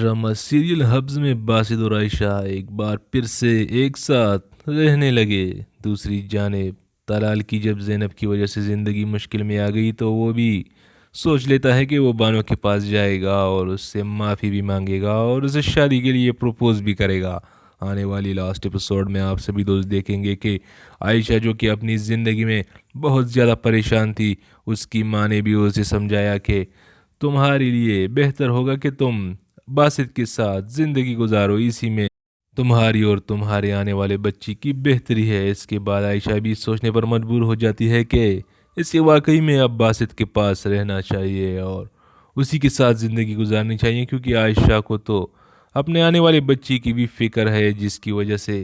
Drama serial حبس میں باسط اور عائشہ ایک بار پھر سے ایک ساتھ رہنے لگے۔ دوسری جانب طلال کی جب زینب کی وجہ سے زندگی مشکل میں آ گئی تو وہ بھی سوچ لیتا ہے کہ وہ بانو کے پاس جائے گا اور اس سے معافی بھی مانگے گا اور اسے شادی کے لیے پروپوز بھی کرے گا۔ آنے والی لاسٹ ایپیسوڈ میں آپ سبھی دوست دیکھیں گے کہ عائشہ جو کہ اپنی زندگی میں بہت زیادہ پریشان تھی، اس کی ماں نے بھی اسے سمجھایا کہ تمہارے لیے بہتر ہوگا کہ تم باسط کے ساتھ زندگی گزارو، اسی میں تمہاری اور تمہارے آنے والے بچی کی بہتری ہے۔ اس کے بعد عائشہ بھی سوچنے پر مجبور ہو جاتی ہے کہ اسے واقعی میں اب باسط کے پاس رہنا چاہیے اور اسی کے ساتھ زندگی گزارنی چاہیے، کیونکہ عائشہ کو تو اپنے آنے والے بچی کی بھی فکر ہے، جس کی وجہ سے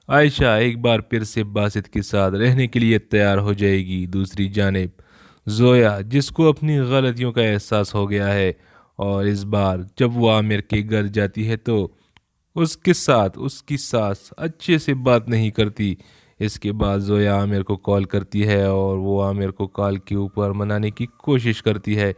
عائشہ ایک بار پھر سے باسط کے ساتھ رہنے کے لیے تیار ہو جائے گی۔ دوسری جانب زویا، جس کو اپنی غلطیوں کا احساس ہو گیا ہے اور اس بار جب وہ عامر کے گھر جاتی ہے تو اس کے ساتھ اس کی ساس اچھے سے بات نہیں کرتی۔ اس کے بعد زویا عامر کو کال کرتی ہے اور وہ عامر کو کال کے اوپر منانے کی کوشش کرتی ہے،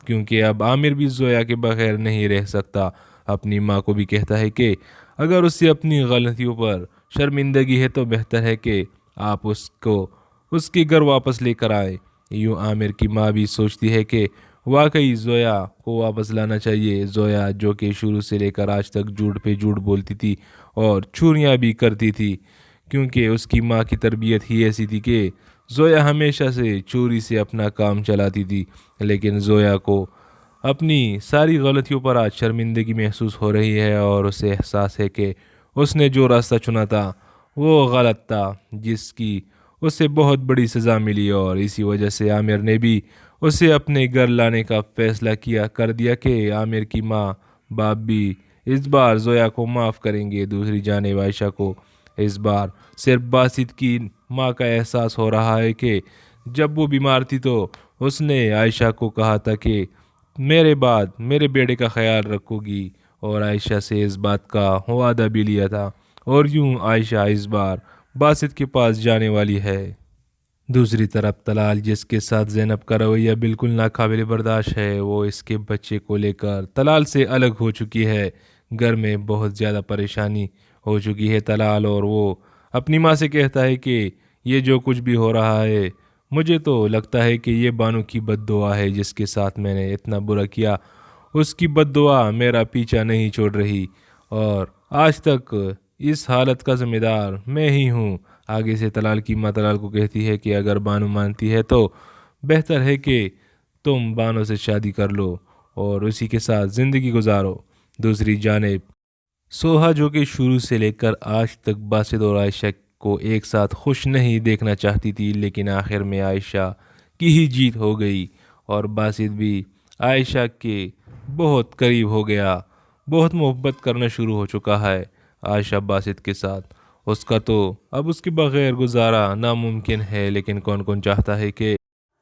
کیونکہ اب عامر بھی زویا کے بغیر نہیں رہ سکتا۔ اپنی ماں کو بھی کہتا ہے کہ اگر اسے اپنی غلطیوں پر شرمندگی ہے تو بہتر ہے کہ آپ اس کو اس کے گھر واپس لے کر آئیں۔ یوں عامر کی ماں بھی سوچتی ہے کہ واقعی زویا کو واپس لانا چاہیے۔ زویا جو کہ شروع سے لے کر آج تک جھوٹ پہ جھوٹ بولتی تھی اور چوریاں بھی کرتی تھی، کیونکہ اس کی ماں کی تربیت ہی ایسی تھی کہ زویا ہمیشہ سے چوری سے اپنا کام چلاتی تھی، لیکن زویا کو اپنی ساری غلطیوں پر آج شرمندگی محسوس ہو رہی ہے اور اسے احساس ہے کہ اس نے جو راستہ چنا تھا وہ غلط تھا، جس کی اسے بہت بڑی سزا ملی، اور اسی وجہ سے عامر نے بھی اسے اپنے گھر لانے کا فیصلہ کر دیا کہ عامر کی ماں باپ بھی اس بار زویا کو معاف کریں گے۔ دوسری جانب عائشہ کو اس بار صرف باسط کی ماں کا احساس ہو رہا ہے کہ جب وہ بیمار تھی تو اس نے عائشہ کو کہا تھا کہ میرے بعد میرے بیٹے کا خیال رکھو گی، اور عائشہ سے اس بات کا وعدہ بھی لیا تھا، اور یوں عائشہ اس بار باسط کے پاس جانے والی ہے۔ دوسری طرف طلال، جس کے ساتھ زینب کا رویہ بالکل ناقابل برداشت ہے، وہ اس کے بچے کو لے کر طلال سے الگ ہو چکی ہے۔ گھر میں بہت زیادہ پریشانی ہو چکی ہے طلال، اور وہ اپنی ماں سے کہتا ہے کہ یہ جو کچھ بھی ہو رہا ہے مجھے تو لگتا ہے کہ یہ بانو کی بد دعا ہے، جس کے ساتھ میں نے اتنا برا کیا اس کی بد دعا میرا پیچھا نہیں چھوڑ رہی، اور آج تک اس حالت کا ذمہ دار میں ہی ہوں۔ آگے سے طلال کی ماں طلال کو کہتی ہے کہ اگر بانو مانتی ہے تو بہتر ہے کہ تم بانو سے شادی کر لو اور اسی کے ساتھ زندگی گزارو۔ دوسری جانب سوہا، جو کہ شروع سے لے کر آج تک باسط اور عائشہ کو ایک ساتھ خوش نہیں دیکھنا چاہتی تھی، لیکن آخر میں عائشہ کی ہی جیت ہو گئی اور باسط بھی عائشہ کے بہت قریب ہو گیا، بہت محبت کرنا شروع ہو چکا ہے عائشہ باسط کے ساتھ۔ اس کا تو اب اس کے بغیر گزارا ناممکن ہے، لیکن کون کون چاہتا ہے کہ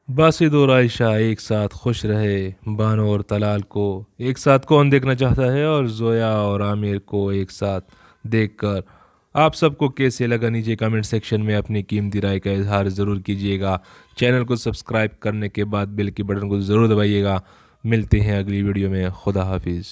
باسط اور عائشہ ایک ساتھ خوش رہے۔ بانو اور طلال کو ایک ساتھ کون دیکھنا چاہتا ہے، اور زویا اور عامر کو ایک ساتھ دیکھ کر آپ سب کو کیسے لگا؟ نیچے کمنٹ سیکشن میں اپنی قیمتی رائے کا اظہار ضرور کیجیے گا۔ چینل کو سبسکرائب کرنے کے بعد بیل کے بٹن کو ضرور دبائیے گا۔ ملتے ہیں اگلی ویڈیو میں، خدا حافظ۔